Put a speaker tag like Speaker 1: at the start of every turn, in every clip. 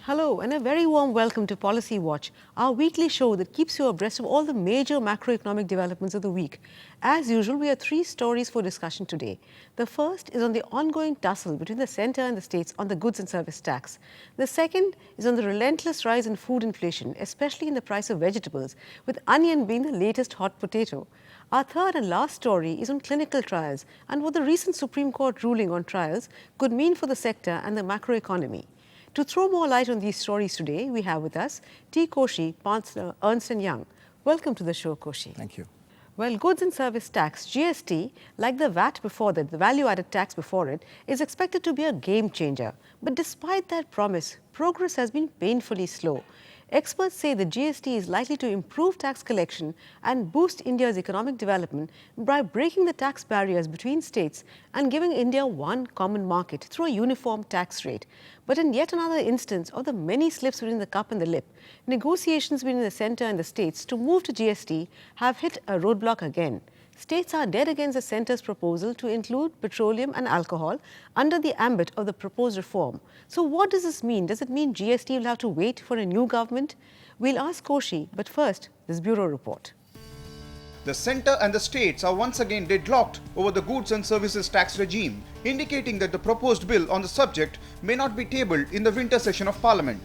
Speaker 1: Hello and a very warm welcome to Policy Watch, our weekly show that keeps you abreast of all the major macroeconomic developments of the week. As usual, we have three stories for discussion today. The first is on the ongoing tussle between the centre and the states on the goods and service tax. The second is on the relentless rise in food inflation, especially in the price of vegetables, with onion being the latest hot potato. Our third and last story is on clinical trials and what the recent Supreme Court ruling on trials could mean for the sector and the macroeconomy. To throw more light on these stories today, we have with us T Koshy, partner Ernst & Young. Welcome to the show, Koshy.
Speaker 2: Thank you.
Speaker 1: Well, goods and service tax, GST, like the VAT before that, the value-added tax before it, is expected to be a game changer. But despite that promise, progress has been painfully slow. Experts say the GST is likely to improve tax collection and boost India's economic development by breaking the tax barriers between states and giving India one common market through a uniform tax rate. But in yet another instance of the many slips between the cup and the lip, negotiations between the centre and the states to move to GST have hit a roadblock again. States are dead against the centre's proposal to include petroleum and alcohol under the ambit of the proposed reform. So what does this mean? Does it mean GST will have to wait for a new government? We'll ask Koshy, but first, this Bureau report.
Speaker 3: The centre and the states are once again deadlocked over the goods and services tax regime, indicating that the proposed bill on the subject may not be tabled in the winter session of Parliament.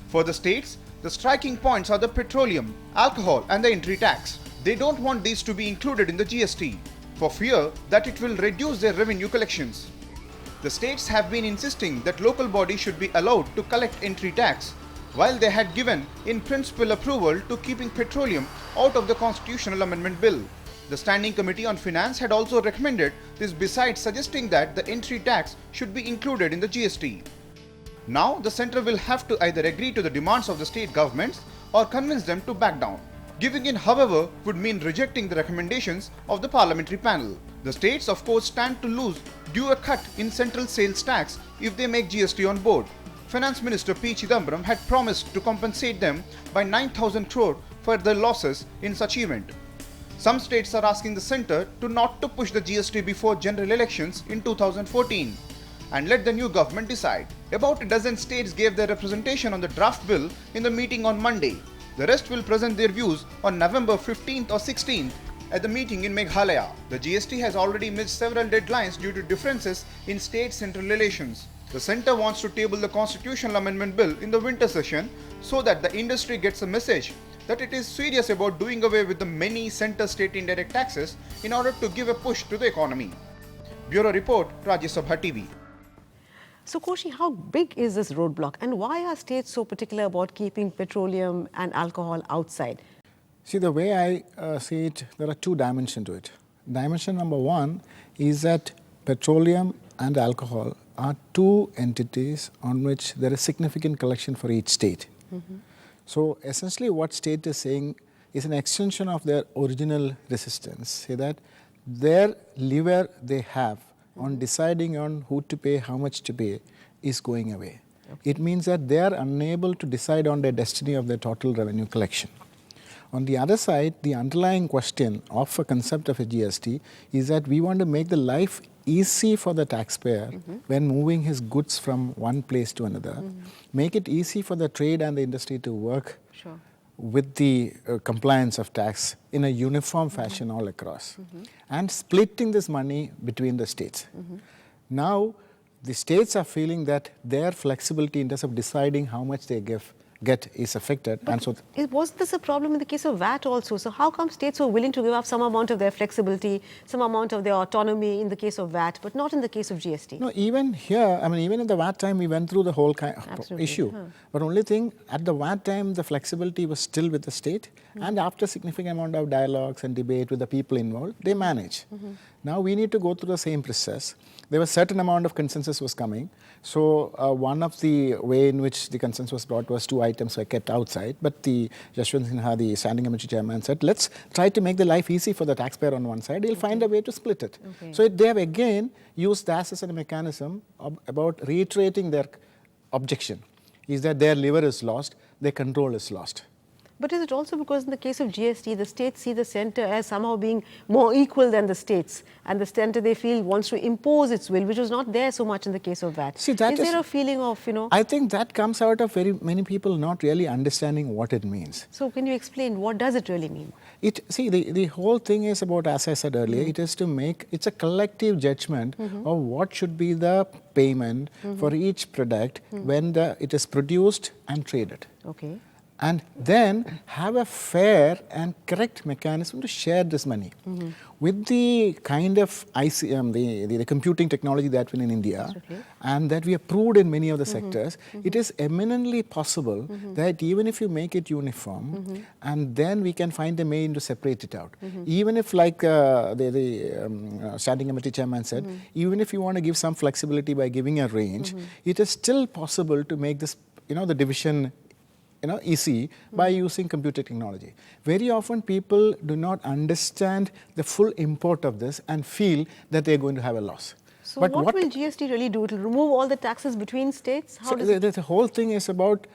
Speaker 3: For the states, the striking points are the petroleum, alcohol and the entry tax. They don't want these to be included in the GST, for fear that it will reduce their revenue collections. The states have been insisting that local bodies should be allowed to collect entry tax, while they had given in principle approval to keeping petroleum out of the constitutional amendment bill. The Standing Committee on Finance had also recommended this, besides suggesting that the entry tax should be included in the GST. Now the centre will have to either agree to the demands of the state governments or convince them to back down. Giving in, however, would mean rejecting the recommendations of the parliamentary panel. The states, of course, stand to lose due a cut in central sales tax if they make GST on board. Finance Minister P. Chidambaram had promised to compensate them by 9,000 crore for their losses in such event. Some states are asking the centre to not to push the GST before general elections in 2014 and let the new government decide. About a dozen states gave their representation on the draft bill in the meeting on Monday. The rest will present their views on November 15th or 16th at the meeting in Meghalaya. The GST has already missed several deadlines due to differences in state-central relations. The centre wants to table the constitutional amendment bill in the winter session so that the industry gets a message that it is serious about doing away with the many centre-state indirect taxes in order to give a push to the economy. Bureau Report, Rajya Sabha TV.
Speaker 1: So Koshy, how big is this roadblock and why are states so particular about keeping petroleum and alcohol outside?
Speaker 2: See, the way I see it, there are two dimensions to it. Dimension number one is that petroleum and alcohol are two entities on which there is significant collection for each state. So essentially what state is saying is an extension of their original resistance. Say that their lever they have on deciding on who to pay, how much to pay, is going away. Okay. It means that they are unable to decide on the destiny of their total revenue collection. On the other side, the underlying question of a concept of a GST is that we want to make the life easy for the taxpayer when moving his goods from one place to another, make it easy for the trade and the industry to work with the compliance of tax in a uniform fashion all across, and splitting this money between the states. Now, the states are feeling that their flexibility in terms of deciding how much they get is affected.
Speaker 1: But and so wasn't this a problem in the case of VAT also? So how come states were willing to give up some amount of their flexibility, some amount of their autonomy in the case of VAT, but not in the case of GST?
Speaker 2: No, even here, I mean, even in the VAT time, we went through the whole issue. But only thing, at the VAT time, the flexibility was still with the state. And after significant amount of dialogues and debate with the people involved, they manage. Now we need to go through the same process. There was a certain amount of consensus was coming. So one of the way in which the consensus was brought was two items were kept outside. But the Yashwant Sinha, the Standing Committee chairman, said, let's try to make the life easy for the taxpayer on one side. He'll find a way to split it. So they have again used that as a mechanism about reiterating their objection, is that their lever is lost, their control is lost.
Speaker 1: But is it also because in the case of GST, the states see the centre as somehow being more equal than the states, and the centre they feel wants to impose its will, which was not there so much in the case of VAT?
Speaker 2: See, that
Speaker 1: is there a feeling of,
Speaker 2: I think that comes out of very many people not really understanding what it means.
Speaker 1: So can you explain what does it really mean?
Speaker 2: The whole thing is about, as I said earlier, it is to make, it's a collective judgment of what should be the payment for each product when it is produced and traded.
Speaker 1: Okay.
Speaker 2: And then have a fair and correct mechanism to share this money. With the kind of the computing technology that we in India, and that we have proved in many of the sectors, it is eminently possible that even if you make it uniform, and then we can find a way to separate it out. Even if, like the Standing Committee Chairman said, even if you want to give some flexibility by giving a range, it is still possible to make this, the division easy by using computer technology. Very often people do not understand the full import of this and feel that they are going to have a loss.
Speaker 1: So but what will GST really do? It will remove all the taxes between states? How does
Speaker 2: the whole thing is about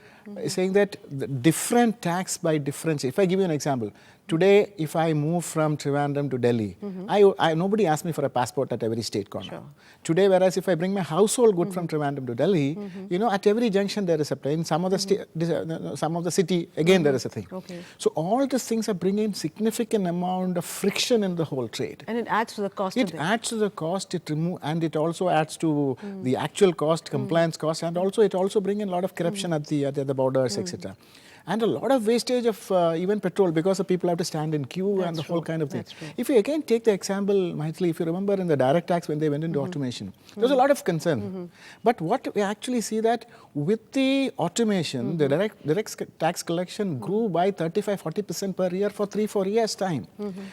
Speaker 2: saying that the different tax by different. If I give you an example, today if I move from Trivandrum to Delhi, nobody asks me for a passport at every state corner.
Speaker 1: Sure.
Speaker 2: Today, whereas if I bring my household good from Trivandrum to Delhi, at every junction there is a plane. Some of the city, again there is a thing.
Speaker 1: Okay.
Speaker 2: So all these things are bringing significant amount of friction in the whole trade.
Speaker 1: And it adds to the cost
Speaker 2: It adds to the cost, and it also adds to the actual cost, compliance cost, and also it also brings in a lot of corruption at the borders, etc. And a lot of wastage of even petrol, because the people have to stand in queue and the whole kind of thing. If you again take the example, Mythili, if you remember in the direct tax when they went into automation, there was a lot of concern. But what we actually see that with the automation, the direct tax collection grew by 35-40% per year for 3-4 years' time.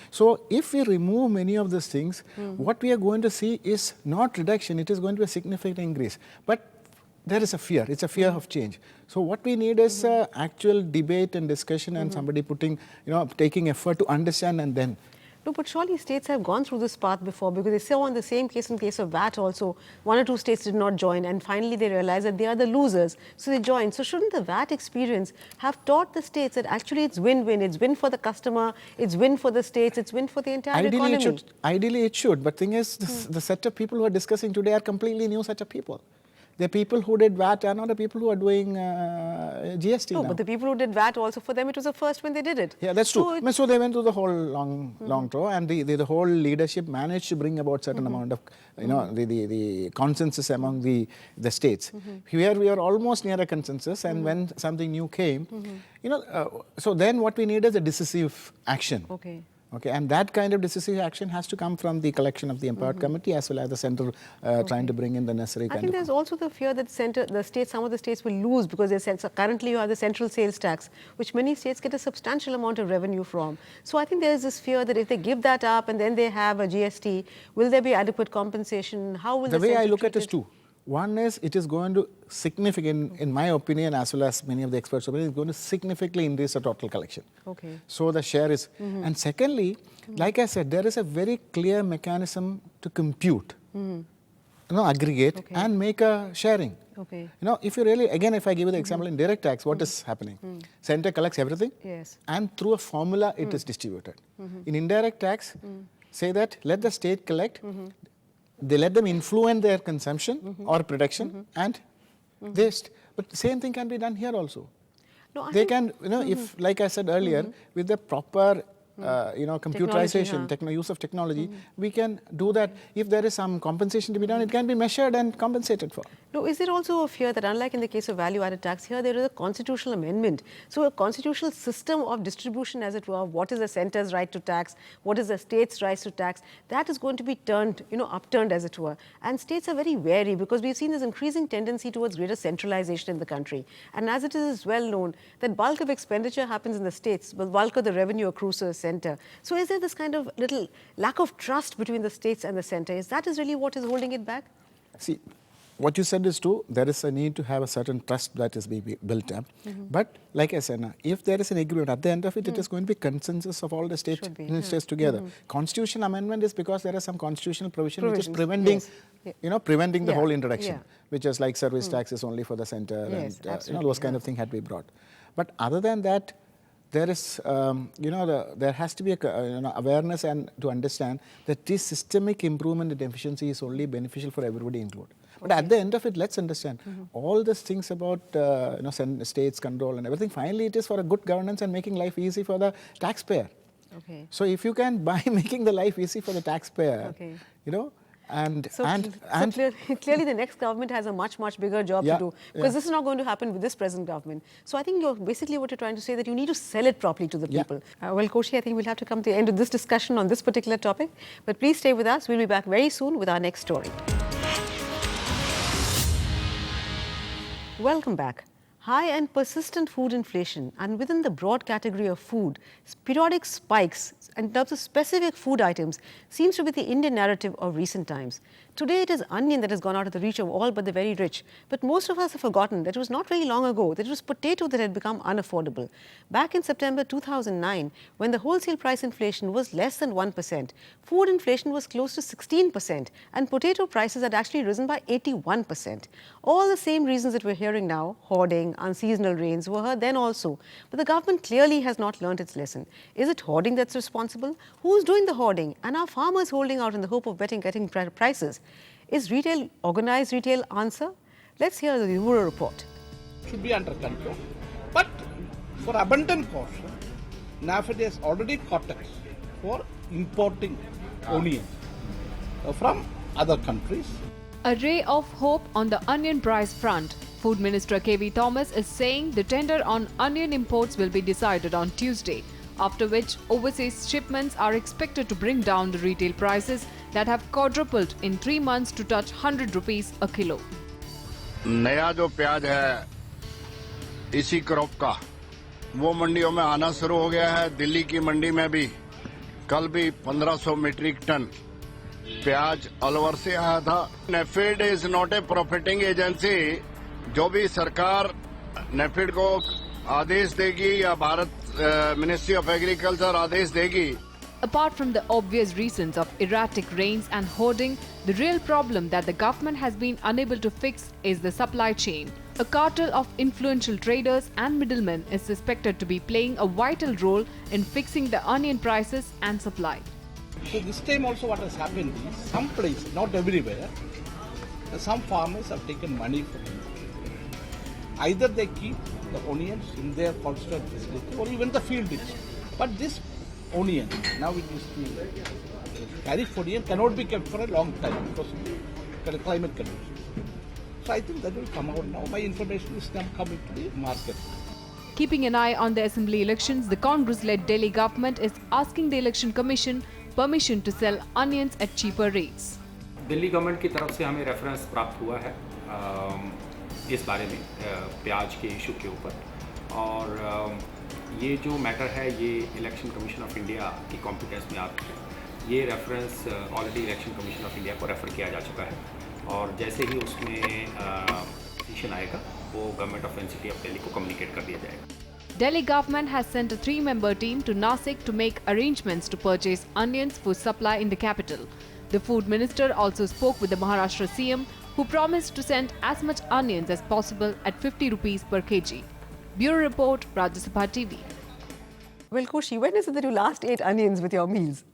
Speaker 2: So if we remove many of these things, what we are going to see is not reduction, it is going to be a significant increase. But there is a fear. It's a fear of change. So what we need is actual debate and discussion, and somebody taking effort to understand and then.
Speaker 1: No, but surely states have gone through this path before, because they saw in the same case, in case of VAT also, 1 or 2 states did not join, and finally they realized that they are the losers, so they joined. So shouldn't the VAT experience have taught the states that actually it's win-win, it's win for the customer, it's win for the states, it's win for the entire economy?
Speaker 2: Ideally it should, but thing is, the set of people who are discussing today are completely new set of people. The people who did VAT are not the people who are doing GST now.
Speaker 1: But the people who did VAT also, for them it was the first when they did it.
Speaker 2: Yeah, that's true. So they went through the whole long tour, and the whole leadership managed to bring about certain amount of, the consensus among the states. Here we are almost near a consensus, and when something new came, so then what we need is a decisive action. Okay, and that kind of decisive action has to come from the collection of the empowered committee, as well as the centre trying to bring in the necessary kind of.
Speaker 1: I think there's also the fear that some of the states will lose, because currently you have the central sales tax, which many states get a substantial amount of revenue from. So I think there's this fear that if they give that up and then they have a GST, will there be adequate compensation? How will the way
Speaker 2: I look at it is two. One is, it is going to significantly, in my opinion, as well as many of the experts' opinion, it's going to significantly increase the total collection.
Speaker 1: Okay.
Speaker 2: So the share is, and secondly, like I said, there is a very clear mechanism to compute, aggregate and make a sharing.
Speaker 1: Okay.
Speaker 2: If you really, again, if I give you the example in direct tax, what is happening? Center collects everything, and through a formula it is distributed. In indirect tax, say that let the state collect. They let them influence their consumption or production, and but the same thing can be done here also.
Speaker 1: No,
Speaker 2: they can, if, like I said earlier, with the proper computerization, use of technology, we can do that. If there is some compensation to be done, it can be measured and compensated for.
Speaker 1: No, is there also a fear that, unlike in the case of value-added tax, here there is a constitutional amendment. So a constitutional system of distribution, as it were, what is the centre's right to tax, what is the state's right to tax, that is going to be turned, upturned, as it were. And states are very wary, because we've seen this increasing tendency towards greater centralization in the country. And as it is well known, that bulk of expenditure happens in the states, but bulk of the revenue accrues to the centre. So is there this kind of little lack of trust between the states and the centre? Is really what is holding it back?
Speaker 2: See, what you said is true. There is a need to have a certain trust that is being built up. But like I said, if there is an agreement, at the end of it, it is going to be consensus of all the states together. Constitutional amendment is because there is some constitutional provision which is preventing, preventing the whole introduction, which is like service taxes only for the centre, and those kind of things had to be brought. But other than that, there is, there has to be a awareness and to understand that this systemic improvement in efficiency is only beneficial for everybody included. But at the end of it, let's understand all these things about states control and everything. Finally, it is for a good governance and making life easy for the taxpayer.
Speaker 1: Okay.
Speaker 2: So if you can, by making the life easy for the taxpayer,
Speaker 1: clearly the next government has a much bigger job to do, because this is not going to happen with this present government. So I think basically what you're trying to say that you need to sell it properly to the people. Well, Koshy, I think we'll have to come to the end of this discussion on this particular topic. But please stay with us. We'll be back very soon with our next story. Welcome back. High and persistent food inflation, and within the broad category of food, periodic spikes in terms of specific food items seems to be the Indian narrative of recent times. Today it is onion that has gone out of the reach of all but the very rich. But most of us have forgotten that it was not very long ago that it was potato that had become unaffordable. Back in September 2009, when the wholesale price inflation was less than 1%, food inflation was close to 16%, and potato prices had actually risen by 81%. All the same reasons that we're hearing now, hoarding, unseasonal rains, were heard then also. But the government clearly has not learnt its lesson. Is it hoarding that's responsible? Who's doing the hoarding? And are farmers holding out in the hope of getting prices? Is organized retail answer? Let's hear the Bureau report.
Speaker 4: Should be under control. But for abundant caution, NAFED has already caught us for importing onions from other countries.
Speaker 5: A ray of hope on the onion price front. Food Minister K.V. Thomas is saying the tender on onion imports will be decided on Tuesday, after which overseas shipments are expected to bring down the retail prices that have quadrupled in 3 months to touch 100 rupees a kilo.
Speaker 6: नया जो प्याज है इसी crop का वो मंडियों में आना शुरू हो गया है। दिल्ली की मंडी में भी कल भी 1500 मीट्रिक टन प्याज अलवर से आया था। NAFED is not a profiting agency. जो भी सरकार नेफेड को आदेश देगी या भारत मिनिस्ट्री ऑफ एग्रीकल्चर आदेश देगी।
Speaker 5: Apart from the obvious reasons of erratic rains and hoarding, the real problem that the government has been unable to fix is the supply chain. A cartel of influential traders and middlemen is suspected to be playing a vital role in fixing the onion prices and supply.
Speaker 4: So this time also what has happened is, some places, not everywhere, some farmers have taken money from it. Either they keep the onions in their cold storage facility or even the field is. But this onion, now it is the Kharif onion cannot be kept for a long time because of the climate conditions. So I think that will come out now. My information is now coming to the market.
Speaker 5: Keeping an eye on the assembly elections, the Congress-led Delhi government is asking the Election Commission permission to sell onions at cheaper rates.
Speaker 7: Delhi government की तरफ से हमें reference प्राप्त हुआ है इस बारे में प्याज के इशू के ऊपर, और ये जो मैटर है ये इलेक्शन कमीशन ऑफ इंडिया की कॉम्पिटेंस में आता है। ये reference already election commission of India को रेफ़र किया जा चुका है, और जैसे ही उसमें डिसीजन आएगा वो government of NCT of Delhi को कम्युनिकेट कर दिया जाएगा।
Speaker 5: Delhi government has sent a 3-member team to Nasik to make arrangements to purchase onions for supply in the capital. The food minister also spoke with the Maharashtra CM, who promised to send as much onions as possible at 50 rupees per kg. Bureau Report, Rajya Sabha TV.
Speaker 1: Well, Koshy, when is it that you last ate onions with your meals?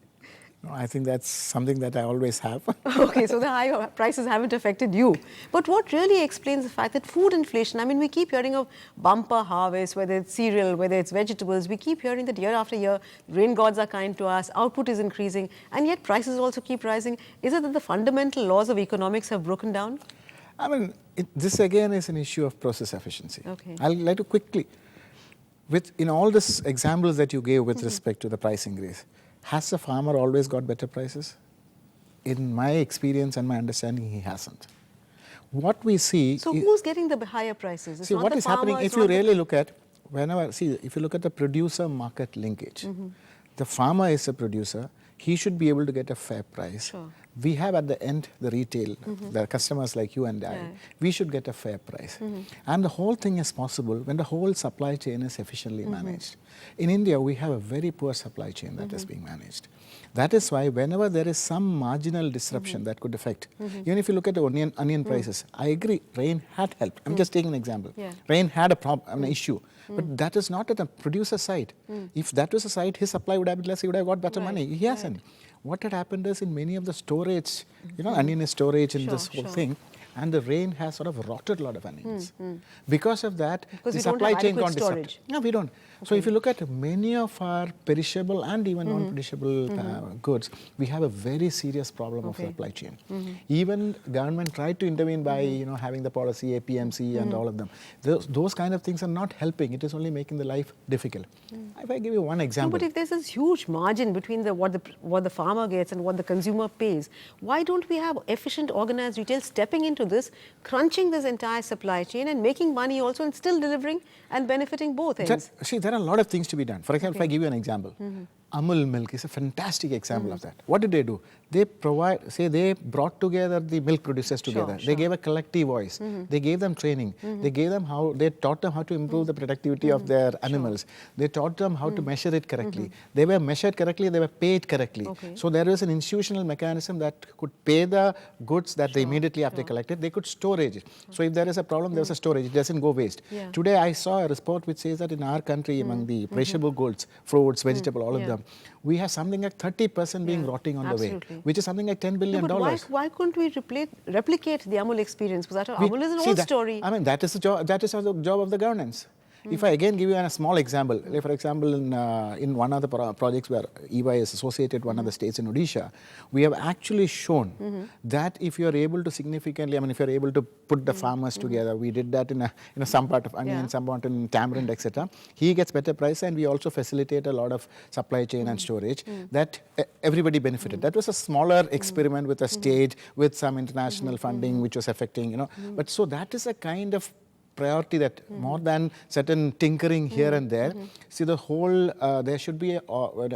Speaker 2: No, I think that's something that I always have.
Speaker 1: Okay, so the high prices haven't affected you. But what really explains the fact that food inflation, I mean, we keep hearing of bumper harvests, whether it's cereal, whether it's vegetables, we keep hearing that year after year, rain gods are kind to us, output is increasing, and yet prices also keep rising. Is it that the fundamental laws of economics have broken down?
Speaker 2: I mean, this again is an issue of process efficiency.
Speaker 1: Okay.
Speaker 2: I'd like to quickly, in all these examples that you gave with respect to the price increase, has the farmer always got better prices? In my experience and my understanding, he hasn't. What we see...
Speaker 1: So who's getting the higher prices? It's
Speaker 2: see,
Speaker 1: not
Speaker 2: what
Speaker 1: the
Speaker 2: is
Speaker 1: farmer,
Speaker 2: happening,
Speaker 1: it's
Speaker 2: if you
Speaker 1: not
Speaker 2: really look at, if you look at the producer-market linkage, the farmer is a producer, he should be able to get a fair price.
Speaker 1: Sure.
Speaker 2: we have at the end the retail, the customers like you and I, we should get a fair price. And the whole thing is possible when the whole supply chain is efficiently managed. In India, we have a very poor supply chain that is being managed. That is why whenever there is some marginal disruption that could affect, even if you look at the onion prices, I agree, rain had helped. I'm just taking an example. Rain had an issue. But that is not at the producer side. If that was a side, his supply would have been less, he would have got better money. He hasn't. What had happened is in many of the storage, onion is storage in this whole thing, and the rain has sort of rotted a lot of onions. Because of that, the supply chain got disrupted. No, we don't. So if you look at many of our perishable and even non-perishable goods, we have a very serious problem of supply chain. Even government tried to intervene by having the policy, APMC and all of them. Those kind of things are not helping. It is only making the life difficult. If I give you one example.
Speaker 1: No, but if there's this huge margin between what the farmer gets and what the consumer pays, why don't we have efficient organized retail stepping into this, crunching this entire supply chain and making money also and still delivering and benefiting both ends?
Speaker 2: See, there are a lot of things to be done. For example, if I give you an example, Amul milk is a fantastic example of that. What did they do? They they brought together the milk producers together. They gave a collective voice. They gave them training. They taught them how to improve the productivity of their animals. They taught them how to measure it correctly. They were measured correctly, they were paid correctly. So there is an institutional mechanism that could pay the goods that they immediately after collected, they could storage it. So if there is a problem, there's a storage, it doesn't go waste. Today I saw a report which says that in our country, among the perishable goods, fruits, vegetable, all of them, we have something like 30% being rotting on the way, which is something like $10 billion.
Speaker 1: No, but why couldn't we replicate the Amul experience? Because Amul is an old story.
Speaker 2: I mean, that is the job of the governance. If I again give you a small example, like for example, in one of the projects where EY is associated one of the states in Odisha, we have actually shown that if you are able to significantly, if you are able to put the farmers together, we did that in some part of onion, some part in tamarind, etc. He gets better price, and we also facilitate a lot of supply chain and storage that everybody benefited. That was a smaller experiment with a state, with some international funding, which was affecting, But so that is a kind of priority that more than certain tinkering here and there. See, the whole, there should be an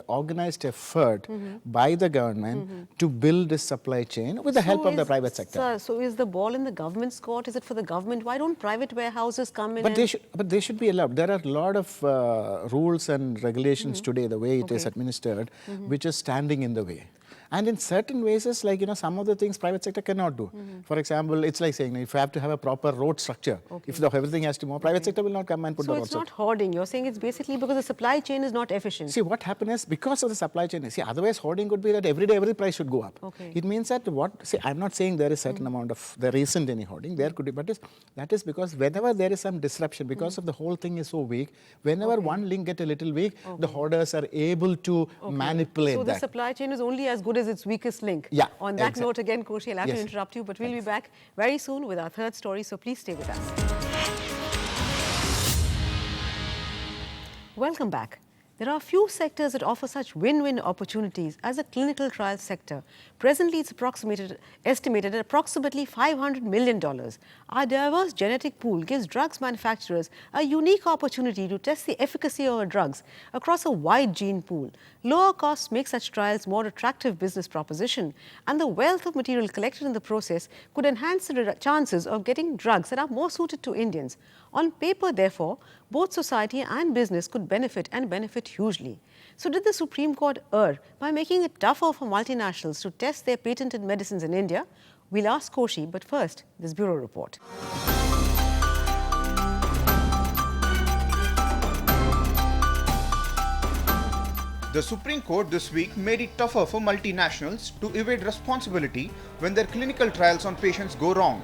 Speaker 2: organized effort by the government to build this supply chain with the help of the private sector.
Speaker 1: So is the ball in the government's court? Is it for the government? Why don't private warehouses come in?
Speaker 2: But they should be allowed. There are a lot of rules and regulations today, the way it is administered, which is standing in the way. And in certain ways, like, some of the things private sector cannot do. For example, it's like saying if you have to have a proper road structure, if everything has to move, private sector will not come and put the road structure.
Speaker 1: So it's not hoarding. You're saying it's basically because the supply chain is not efficient.
Speaker 2: See, what happened is because of the supply chain. See, otherwise hoarding could be that every day, every price should go up. It means that I'm not saying there is certain amount of, there isn't any hoarding. There could be, but that is because whenever there is some disruption, because of the whole thing is so weak, whenever one link gets a little weak, the hoarders are able to manipulate that.
Speaker 1: So the supply chain is only as good as its weakest link. On that note, again, Koshy, I'll have to interrupt you, but we'll be back very soon with our third story, so please stay with us. Welcome back. There are few sectors that offer such win-win opportunities as the clinical trial sector. Presently, it's estimated at approximately $500 million. Our diverse genetic pool gives drugs manufacturers a unique opportunity to test the efficacy of our drugs across a wide gene pool. Lower costs make such trials more attractive business proposition, and the wealth of material collected in the process could enhance the chances of getting drugs that are more suited to Indians. On paper, therefore, both society and business could benefit and benefit hugely. So did the Supreme Court err by making it tougher for multinationals to test their patented medicines in India? We'll ask Koshy, but first, this Bureau Report.
Speaker 3: The Supreme Court this week made it tougher for multinationals to evade responsibility when their clinical trials on patients go wrong.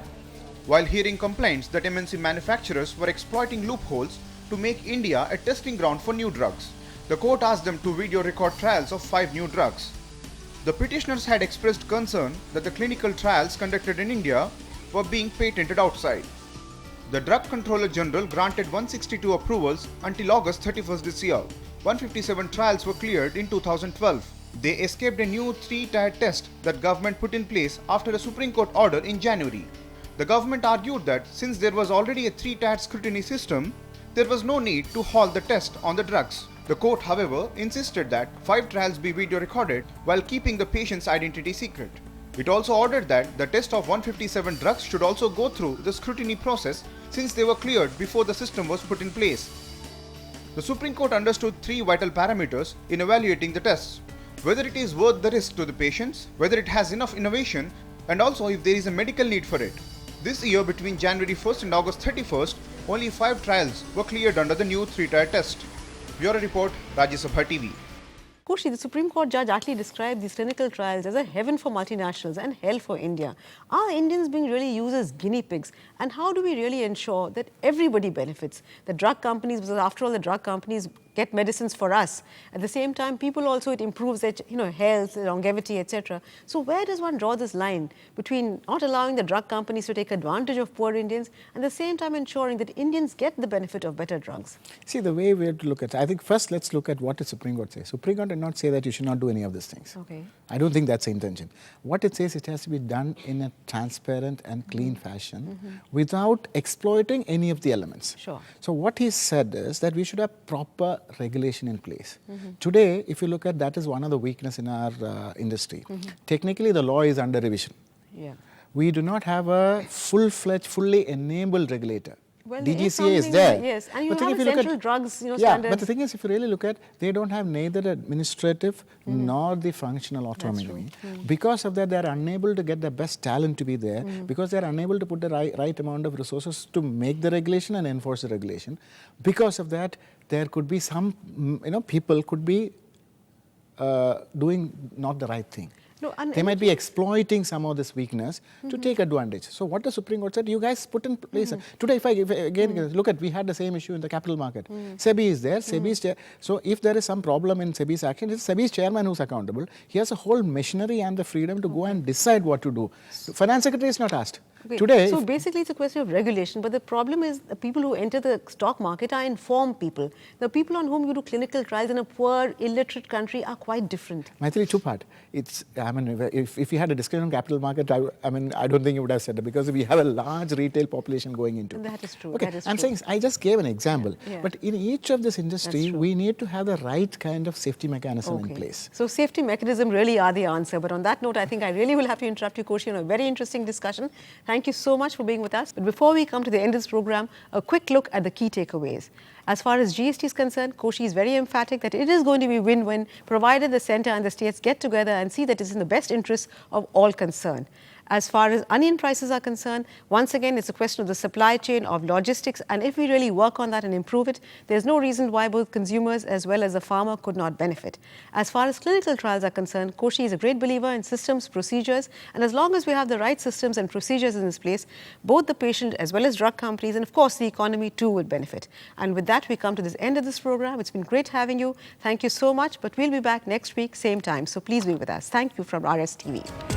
Speaker 3: While hearing complaints that MNC manufacturers were exploiting loopholes to make India a testing ground for new drugs, the court asked them to video record trials of 5 new drugs. The petitioners had expressed concern that the clinical trials conducted in India were being patented outside. The Drug Controller General granted 162 approvals until August 31st this year. 157 trials were cleared in 2012. They escaped a new 3-tier test that government put in place after a Supreme Court order in January. The government argued that since there was already a 3-tier scrutiny system, there was no need to halt the test on the drugs. The court, however, insisted that 5 trials be video recorded while keeping the patient's identity secret. It also ordered that the test of 157 drugs should also go through the scrutiny process since they were cleared before the system was put in place. The Supreme Court understood three vital parameters in evaluating the tests: whether it is worth the risk to the patients, whether it has enough innovation, and also if there is a medical need for it. This year, between January 1st and August 31st, only 5 trials were cleared under the new 3-tier test. Bureau Report, Rajya Sabha TV.
Speaker 1: Koshy, the Supreme Court judge actually described these clinical trials as a heaven for multinationals and hell for India. Are Indians being really used as guinea pigs? And how do we really ensure that everybody benefits? The drug companies, because after all, the drug companies get medicines for us. At the same time, people also, it improves their health, longevity, etc. So where does one draw this line between not allowing the drug companies to take advantage of poor Indians and at the same time ensuring that Indians get the benefit of better drugs?
Speaker 2: See, the way we have to look at it, I think first let's look at what the Supreme Court says. Supreme Court did not say that you should not do any of these things.
Speaker 1: Okay.
Speaker 2: I don't think that's the intention. What it says, it has to be done in a transparent and clean fashion without exploiting any of the elements.
Speaker 1: Sure.
Speaker 2: So what he said is that we should have proper regulation in place. Today, if you look at that, is one of the weaknesses in our industry. Technically, the law is under revision.
Speaker 1: Yeah.
Speaker 2: We do not have a full-fledged, fully enabled regulator.
Speaker 1: Well, there
Speaker 2: DGCA is
Speaker 1: something
Speaker 2: there.
Speaker 1: Yes, and you
Speaker 2: But
Speaker 1: have
Speaker 2: if you
Speaker 1: essential
Speaker 2: look at,
Speaker 1: drugs,
Speaker 2: yeah,
Speaker 1: standards.
Speaker 2: but the thing is, if you really look at, they don't have neither administrative nor the functional autonomy. Because of that, they are unable to get the best talent to be there, because they are unable to put the right amount of resources to make the regulation and enforce the regulation. Because of that, there could be some, people could be doing not the right thing.
Speaker 1: No, and
Speaker 2: They might be exploiting some of this weakness to take advantage. So what the Supreme Court said, you guys put in place. Today, if I again look at, we had the same issue in the capital market. SEBI is there. SEBI's so if there is some problem in SEBI's action, it's SEBI's chairman who's accountable. He has a whole machinery and the freedom to go and decide what to do. The finance secretary is not asked.
Speaker 1: Okay.
Speaker 2: Today,
Speaker 1: so basically it's a question of regulation, but the problem is the people who enter the stock market are informed people. The people on whom you do clinical trials in a poor, illiterate country are quite different.
Speaker 2: Mythili, two-part. If we had a discussion on capital market, I don't think you would have said that, because we have a large retail population going into it.
Speaker 1: That is true.
Speaker 2: Okay,
Speaker 1: That is
Speaker 2: I'm
Speaker 1: true.
Speaker 2: saying, I just gave an example.
Speaker 1: Yeah.
Speaker 2: But in each of this industry, we need to have the right kind of safety mechanism in place.
Speaker 1: So safety mechanism really are the answer. But on that note, I think I really will have to interrupt you, Koshy, on a very interesting discussion. Thank you so much for being with us. But before we come to the end of this program, a quick look at the key takeaways. As far as GST is concerned, Koshy is very emphatic that it is going to be win-win, provided the centre and the states get together and see that it's in the best interest of all concerned. As far as onion prices are concerned, once again, it's a question of the supply chain, of logistics, and if we really work on that and improve it, there's no reason why both consumers as well as the farmer could not benefit. As far as clinical trials are concerned, Koshy is a great believer in systems, procedures, and as long as we have the right systems and procedures in this place, both the patient as well as drug companies and of course the economy too will benefit. And with that, we come to this end of this program. It's been great having you. Thank you so much, but we'll be back next week, same time. So please be with us. Thank you from RSTV.